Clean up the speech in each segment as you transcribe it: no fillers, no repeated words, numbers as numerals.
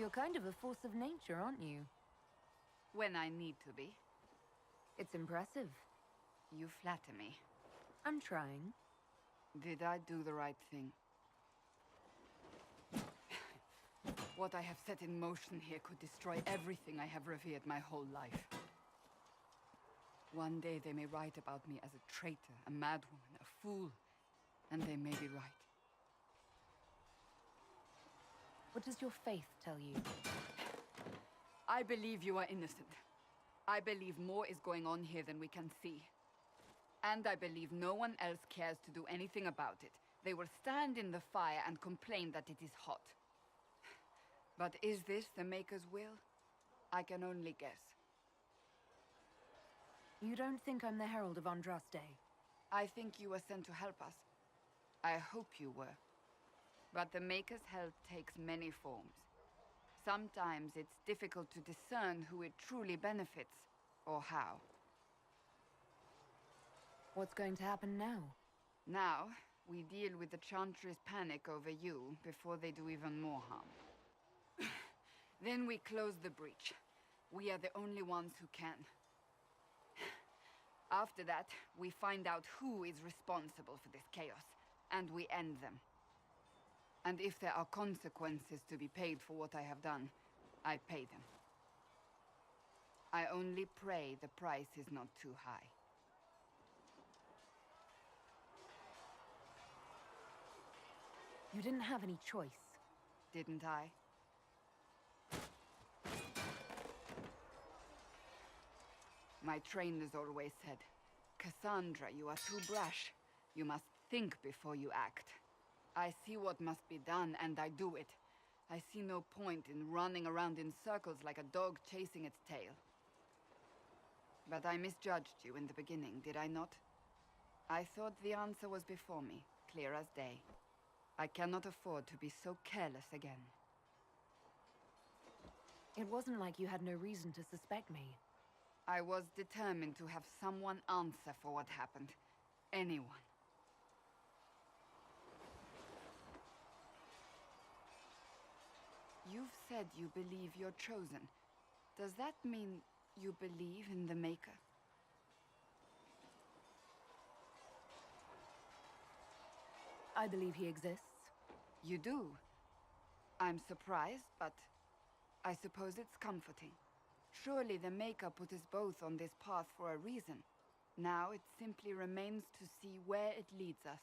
You're kind of a force of nature, aren't you? When I need to be. It's impressive. You flatter me. I'm trying. Did I do the right thing? What I have set in motion here could destroy everything I have revered my whole life. One day they may write about me as a traitor, a madwoman, a fool, and they may be right. What does your faith tell you? I believe you are innocent. I believe more is going on here than we can see. And I believe no one else cares to do anything about it. They will stand in the fire and complain that it is hot. But is this the Maker's will? I can only guess. You don't think I'm the Herald of Andraste? I think you were sent to help us. I hope you were. But the Maker's help takes many forms. Sometimes it's difficult to discern who it truly benefits, or how. What's going to happen now? Now, we deal with the Chantry's panic over you before they do even more harm. Then we close the breach. We are the only ones who can. After that, we find out who is responsible for this chaos, and we end them. And if there are consequences to be paid for what I have done, I pay them. I only pray the price is not too high. You didn't have any choice. Didn't I? My trainers always said, Cassandra, you are too brash. You must think before you act. I see what must be done, and I do it. I see no point in running around in circles like a dog chasing its tail. But I misjudged you in the beginning, did I not? I thought the answer was before me, clear as day. I cannot afford to be so careless again. It wasn't like you had no reason to suspect me. I was determined to have someone answer for what happened. Anyone. You've said you believe you're chosen. Does that mean you believe in the Maker? I believe he exists. You do? I'm surprised, but I suppose it's comforting. Surely the Maker put us both on this path for a reason. Now it simply remains to see where it leads us.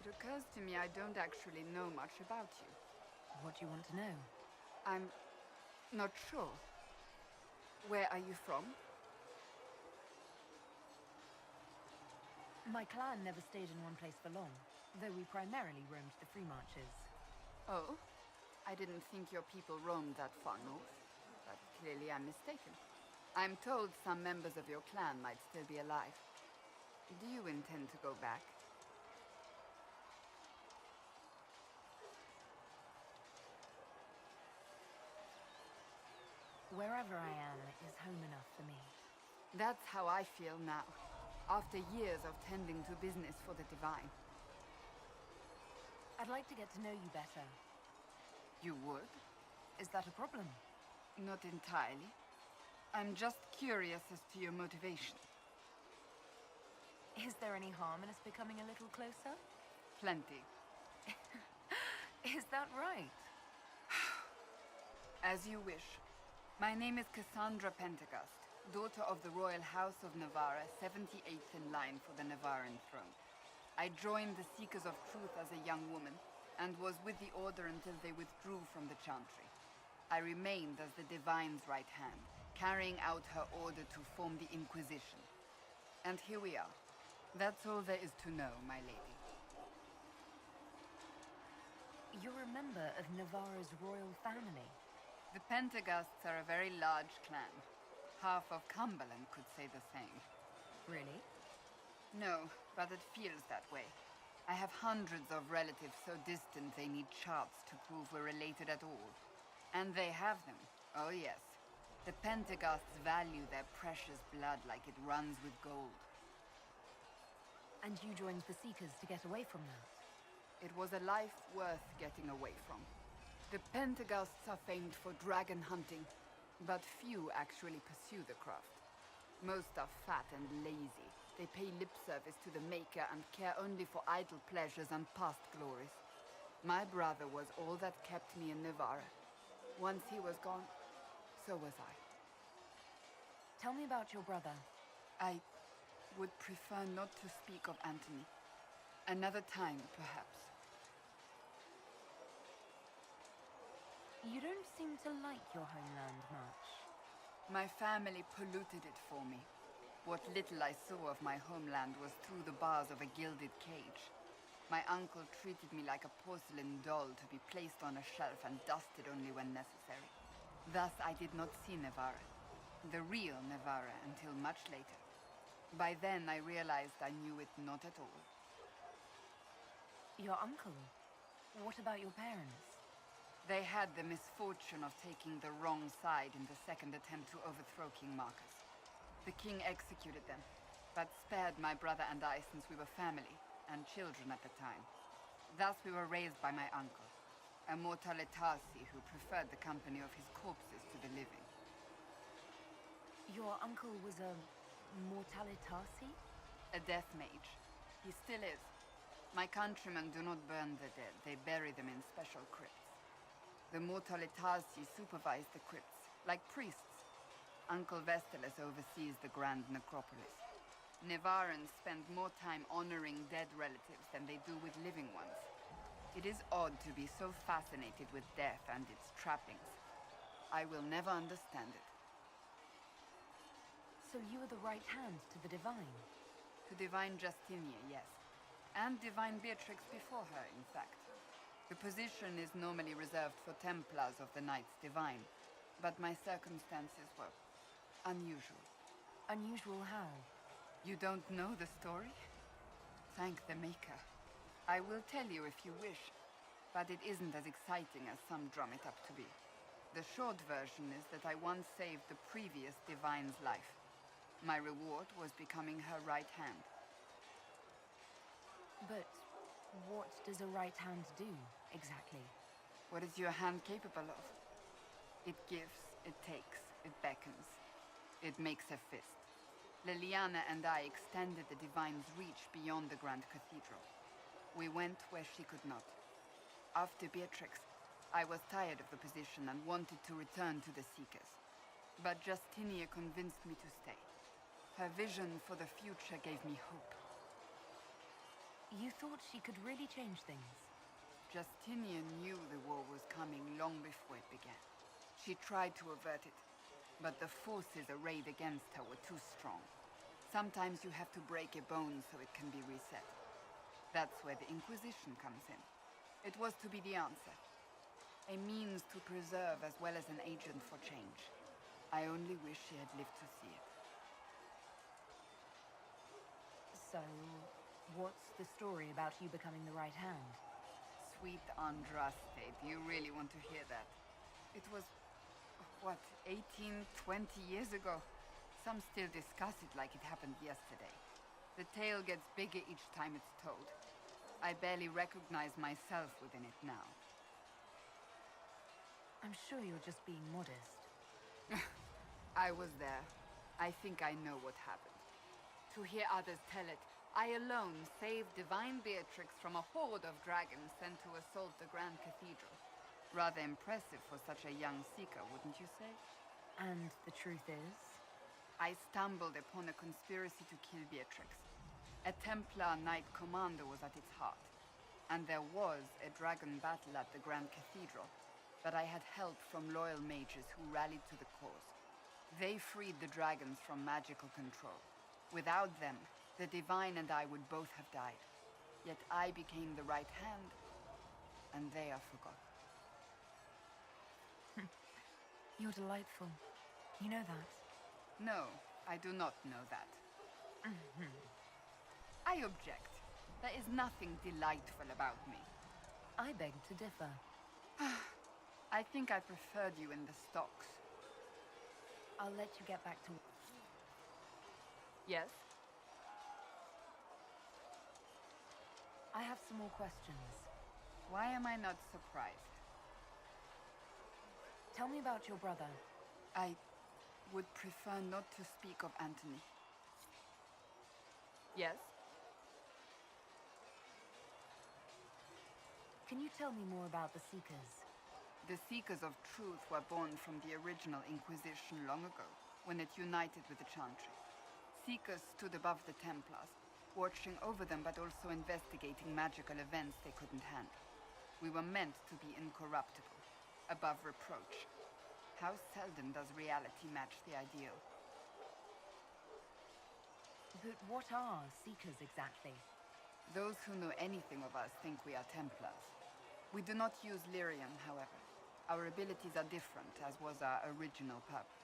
It occurs to me I don't actually know much about you. What do you want to know? I'm not sure. Where are you from? My clan never stayed in one place for long, though we primarily roamed the free marches. Oh? I didn't think your people roamed that far north, but clearly I'm mistaken. I'm told some members of your clan might still be alive. Do you intend to go back? Wherever I am is home enough for me. That's how I feel now, after years of tending to business for the Divine. I'd like to get to know you better. You would? Is that a problem? Not entirely. I'm just curious as to your motivation. Is there any harm in us becoming a little closer? Plenty. Is that right? As you wish. My name is Cassandra Pentecost, daughter of the Royal House of Navarra, 78th in line for the Navarran throne. I joined the Seekers of Truth as a young woman, and was with the Order until they withdrew from the Chantry. I remained as the Divine's right hand, carrying out her order to form the Inquisition. And here we are. That's all there is to know, my lady. You're a member of Navarra's royal family. The Pentecosts are a very large clan. Half of Cumberland could say the same. Really? No, but it feels that way. I have hundreds of relatives so distant they need charts to prove we're related at all. And they have them. Oh yes. The Pentecosts value their precious blood like it runs with gold. And you joined the Seekers to get away from that? It was a life worth getting away from. The Pentagousts are famed for dragon hunting, but few actually pursue the craft. Most are fat and lazy. They pay lip service to the Maker and care only for idle pleasures and past glories. My brother was all that kept me in Navarra. Once he was gone, so was I. Tell me about your brother. I would prefer not to speak of Anthony. Another time, perhaps. You don't seem to like your homeland much. My family polluted it for me. What little I saw of my homeland was through the bars of a gilded cage. My uncle treated me like a porcelain doll to be placed on a shelf and dusted only when necessary. Thus, I did not see Navarra, the real Navarra, until much later. By then, I realized I knew it not at all. Your uncle? What about your parents? They had the misfortune of taking the wrong side in the second attempt to overthrow King Marcus. The king executed them, but spared my brother and I since we were family and children at the time. Thus we were raised by my uncle, a mortale Tarsi who preferred the company of his corpses to the living. Your uncle was a mortale Tarsi? A death mage. He still is. My countrymen do not burn the dead, they bury them in special crypts. The mortale Tarsi supervise the crypts, like priests. Uncle Vestalis oversees the grand necropolis. Navarrans spend more time honoring dead relatives than they do with living ones. It is odd to be so fascinated with death and its trappings. I will never understand it. So you were the right hand to the Divine? To Divine Justinia, yes. And Divine Beatrix before her, in fact. The position is normally reserved for Templars of the Knights Divine, but my circumstances were unusual. Unusual how? You don't know the story? Thank the Maker. I will tell you if you wish, but it isn't as exciting as some drum it up to be. The short version is that I once saved the previous Divine's life. My reward was becoming her right hand. But what does a right hand do, exactly? What is your hand capable of? It gives, it takes, it beckons. It makes a fist. Liliana and I extended the Divine's reach beyond the Grand Cathedral. We went where she could not. After Beatrix, I was tired of the position and wanted to return to the Seekers. But Justinia convinced me to stay. Her vision for the future gave me hope. You thought she could really change things? Justinia knew the war was coming long before it began. She tried to avert it, but the forces arrayed against her were too strong. Sometimes you have to break a bone so it can be reset. That's where the Inquisition comes in. It was to be the answer. A means to preserve as well as an agent for change. I only wish she had lived to see it. So, what's the story about you becoming the right hand? Sweet Andraste, do you really want to hear that? It was, what, 18, 20 years ago? Some still discuss it like it happened yesterday. The tale gets bigger each time it's told. I barely recognize myself within it now. I'm sure you're just being modest. I was there. I think I know what happened. To hear others tell it, I alone saved Divine Beatrix from a horde of dragons sent to assault the Grand Cathedral. Rather impressive for such a young seeker, wouldn't you say? And the truth is? I stumbled upon a conspiracy to kill Beatrix. A Templar Knight Commander was at its heart, and there was a dragon battle at the Grand Cathedral, but I had help from loyal mages who rallied to the cause. They freed the dragons from magical control. Without them, the Divine and I would both have died. Yet I became the right hand, and they are forgotten. You're delightful. You know that. No, I do not know that. I object. There is nothing delightful about me. I beg to differ. I think I preferred you in the stocks. I'll let you get back to... Yes? I have some more questions. Why am I not surprised? Tell me about your brother. I would prefer not to speak of Anthony. Yes? Can you tell me more about the Seekers? The Seekers of Truth were born from the original Inquisition long ago, when it united with the Chantry. Seekers stood above the Templars, watching over them but also investigating magical events they couldn't handle. We were meant to be incorruptible, above reproach. How seldom does reality match the ideal? But what are Seekers exactly? Those who know anything of us think we are Templars. We do not use lyrium, however. Our abilities are different, as was our original purpose.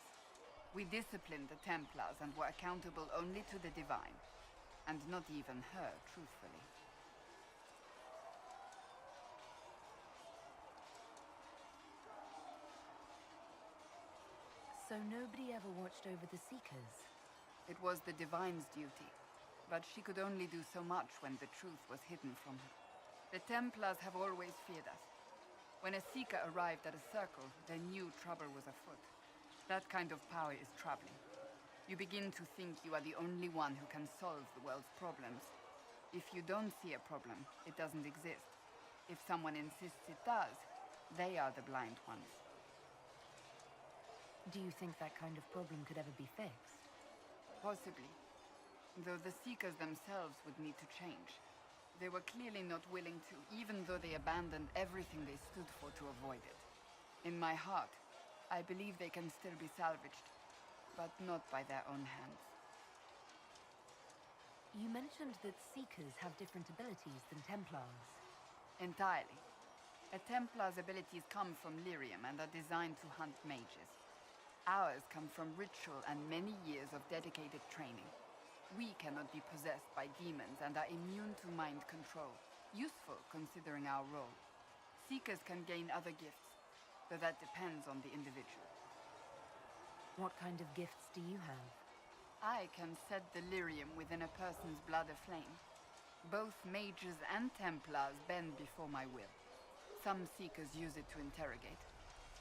We disciplined the Templars and were accountable only to the Divine. And not even her, truthfully. So nobody ever watched over the Seekers? It was the Divine's duty, but she could only do so much when the truth was hidden from her. The Templars have always feared us. When a Seeker arrived at a circle, they knew trouble was afoot. That kind of power is troubling. You begin to think you are the only one who can solve the world's problems. If you don't see a problem, it doesn't exist. If someone insists it does, they are the blind ones. Do you think that kind of problem could ever be fixed? Possibly. Though the Seekers themselves would need to change. They were clearly not willing to, even though they abandoned everything they stood for to avoid it. In my heart, I believe they can still be salvaged, but not by their own hands. You mentioned that Seekers have different abilities than Templars. Entirely. A Templar's abilities come from lyrium and are designed to hunt mages. Ours come from ritual and many years of dedicated training. We cannot be possessed by demons and are immune to mind control. Useful, considering our role. Seekers can gain other gifts, though that depends on the individual. What kind of gifts do you have? I can set the lyrium within a person's blood aflame. Both mages and Templars bend before my will. Some Seekers use it to interrogate,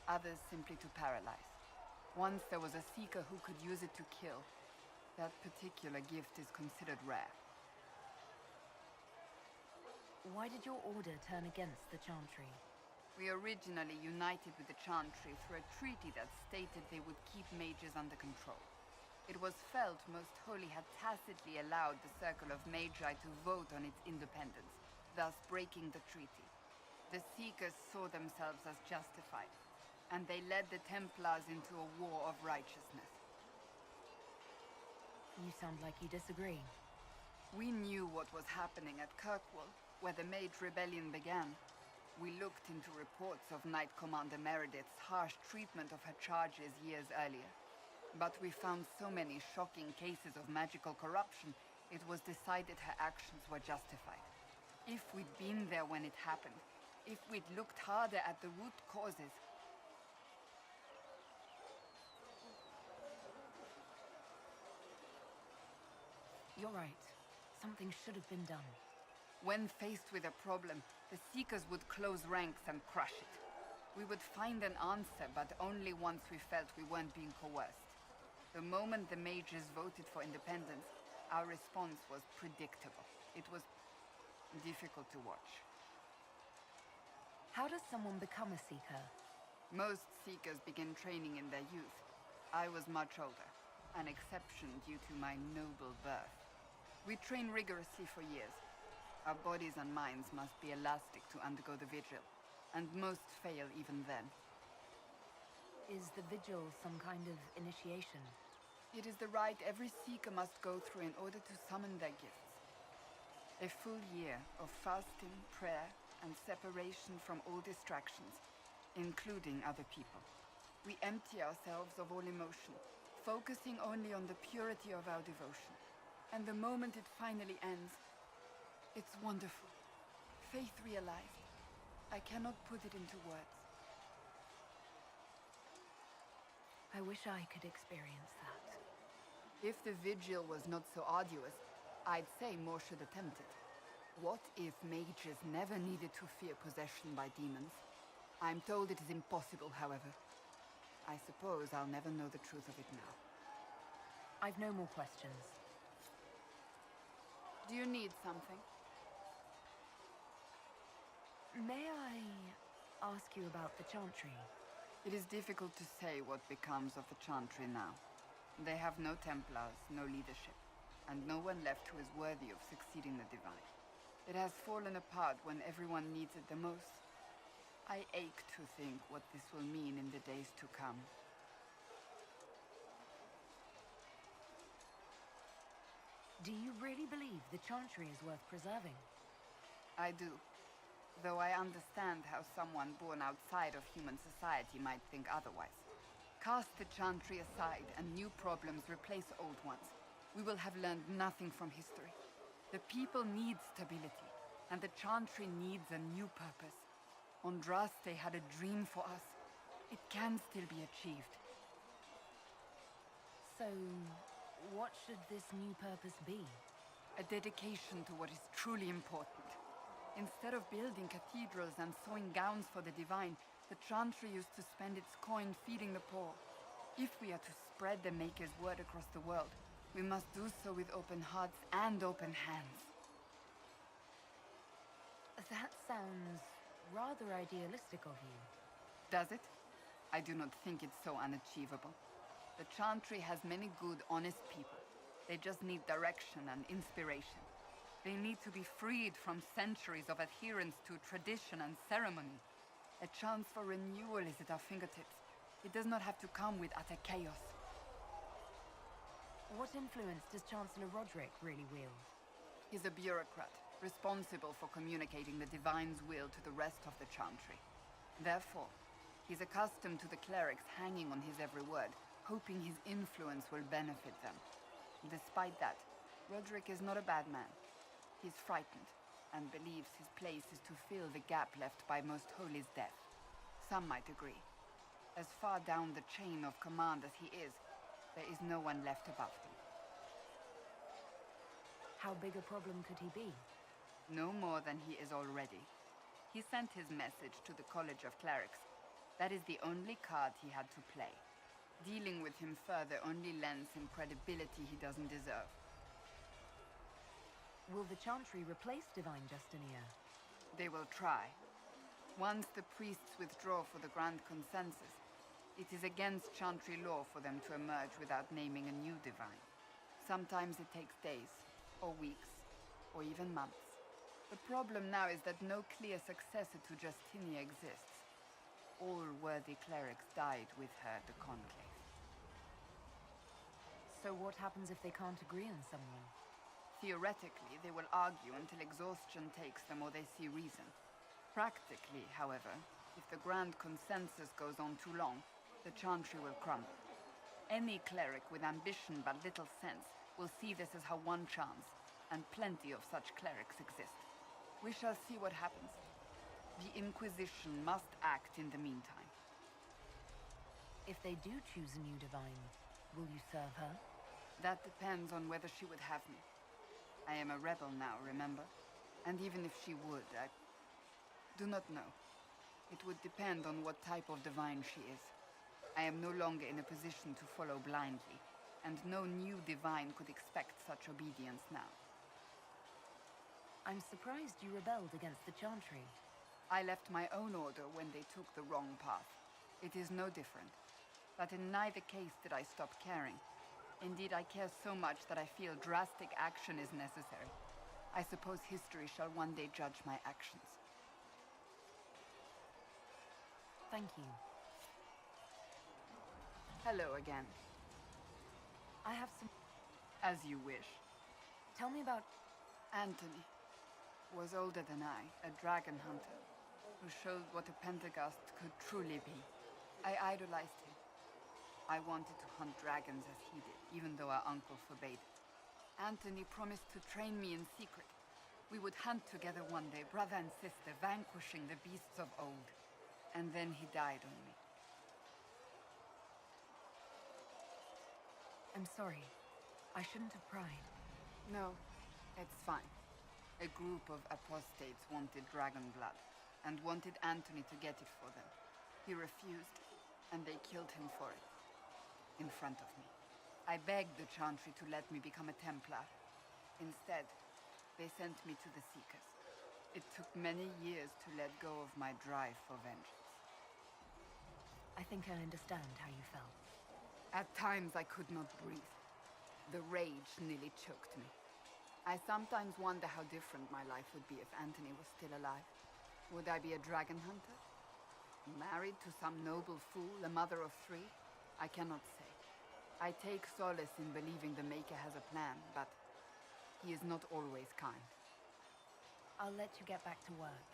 others simply to paralyze. Once there was a Seeker who could use it to kill. That particular gift is considered rare. Why did your order turn against the Chantry? We originally united with the Chantry through a treaty that stated they would keep mages under control. It was felt Most Holy had tacitly allowed the Circle of Magi to vote on its independence, thus breaking the treaty. The Seekers saw themselves as justified, and they led the Templars into a war of righteousness. You sound like you disagree. We knew what was happening at Kirkwall, where the Mage Rebellion began. We looked into reports of Knight Commander Meredith's harsh treatment of her charges years earlier. But we found so many shocking cases of magical corruption, it was decided her actions were justified. If we'd been there when it happened, if we'd looked harder at the root causes, You're right. Something should have been done. when faced with a problem, the Seekers would close ranks and crush it. We would find an answer, but only once we felt we weren't being coerced. The moment the mages voted for independence, our response was predictable. It was difficult to watch. How does someone become a Seeker? Most Seekers begin training in their youth. I was much older, an exception due to my noble birth. We train rigorously for years. Our bodies and minds must be elastic to undergo the vigil, and most fail even then. Is the vigil some kind of initiation? It is the rite every Seeker must go through in order to summon their gifts. A full year of fasting, prayer, and separation from all distractions, including other people. We empty ourselves of all emotion, focusing only on the purity of our devotion. And the moment it finally ends, it's wonderful. Faith realized. I cannot put it into words. I wish I could experience that. If the vigil was not so arduous, I'd say more should attempt it. What if mages never needed to fear possession by demons? I'm told it is impossible, however. I suppose I'll never know the truth of it now. I've no more questions. Do you need something? May I ask you about the Chantry? It is difficult to say what becomes of the Chantry now. They have no Templars, no leadership, and no one left who is worthy of succeeding the Divine. It has fallen apart when everyone needs it the most. I ache to think what this will mean in the days to come. Do you really believe the Chantry is worth preserving? I do. Though I understand how someone born outside of human society might think otherwise. Cast the Chantry aside and new problems replace old ones. We will have learned nothing from history. The people need stability, and the Chantry needs a new purpose. Andraste had a dream for us. It can still be achieved. So, what should this new purpose be? A dedication to what is truly important. Instead of building cathedrals and sewing gowns for the Divine, the Chantry used to spend its coin feeding the poor. If we are to spread the Maker's word across the world, we must do so with open hearts and open hands. That sounds rather idealistic of you. Does it? I do not think it's so unachievable. The Chantry has many good, honest people. They just need direction and inspiration. They need to be freed from centuries of adherence to tradition and ceremony. A chance for renewal is at our fingertips. It does not have to come with utter chaos. What influence does Chancellor Roderick really wield? He's a bureaucrat, responsible for communicating the Divine's will to the rest of the Chantry. Therefore, he's accustomed to the clerics hanging on his every word, hoping his influence will benefit them. Despite that, Roderick is not a bad man. He's frightened, and believes his place is to fill the gap left by Most Holy's death. Some might agree. As far down the chain of command as he is, there is no one left above him. How big a problem could he be? No more than he is already. He sent his message to the College of Clerics. That is the only card he had to play. Dealing with him further only lends him credibility he doesn't deserve. Will the Chantry replace Divine Justinia? They will try. Once the priests withdraw for the Grand Consensus, it is against Chantry law for them to emerge without naming a new Divine. Sometimes it takes days, or weeks, or even months. The problem now is that no clear successor to Justinia exists. All worthy clerics died with her at the Conclave. So what happens if they can't agree on someone? Theoretically, they will argue until exhaustion takes them or they see reason. Practically, however, if the Grand Consensus goes on too long, the Chantry will crumble. Any cleric with ambition but little sense will see this as her one chance, and plenty of such clerics exist. We shall see what happens. The Inquisition must act in the meantime. If they do choose a new Divine, will you serve her? That depends on whether she would have me. I am a rebel now, remember? And even if she would, I do not know. It would depend on what type of Divine she is. I am no longer in a position to follow blindly, and no new Divine could expect such obedience now. I'm surprised you rebelled against the Chantry. I left my own order when they took the wrong path. It is no different. But in neither case did I stop caring. Indeed, I care so much that I feel drastic action is necessary. I suppose history shall one day judge my actions. Thank you. Hello again. I have some... As you wish. Tell me about... Anthony was older than I, a dragon hunter, who showed what a Pentagast could truly be. I idolized him. I wanted to hunt dragons as he did, even though our uncle forbade it. Anthony promised to train me in secret. We would hunt together one day, brother and sister, vanquishing the beasts of old. And then he died on me. I'm sorry. I shouldn't have pried. No, it's fine. A group of apostates wanted dragon blood, and wanted Anthony to get it for them. He refused, and they killed him for it. In front of me. I begged the Chantry to let me become a Templar. Instead, they sent me to the Seekers. It took many years to let go of my drive for vengeance. I think I understand how you felt. At times I could not breathe. The rage nearly choked me. I sometimes wonder how different my life would be if Anthony was still alive. Would I be a dragon hunter? Married to some noble fool, a mother of 3? I cannot say. I take solace in believing the Maker has a plan, but he is not always kind. I'll let you get back to work.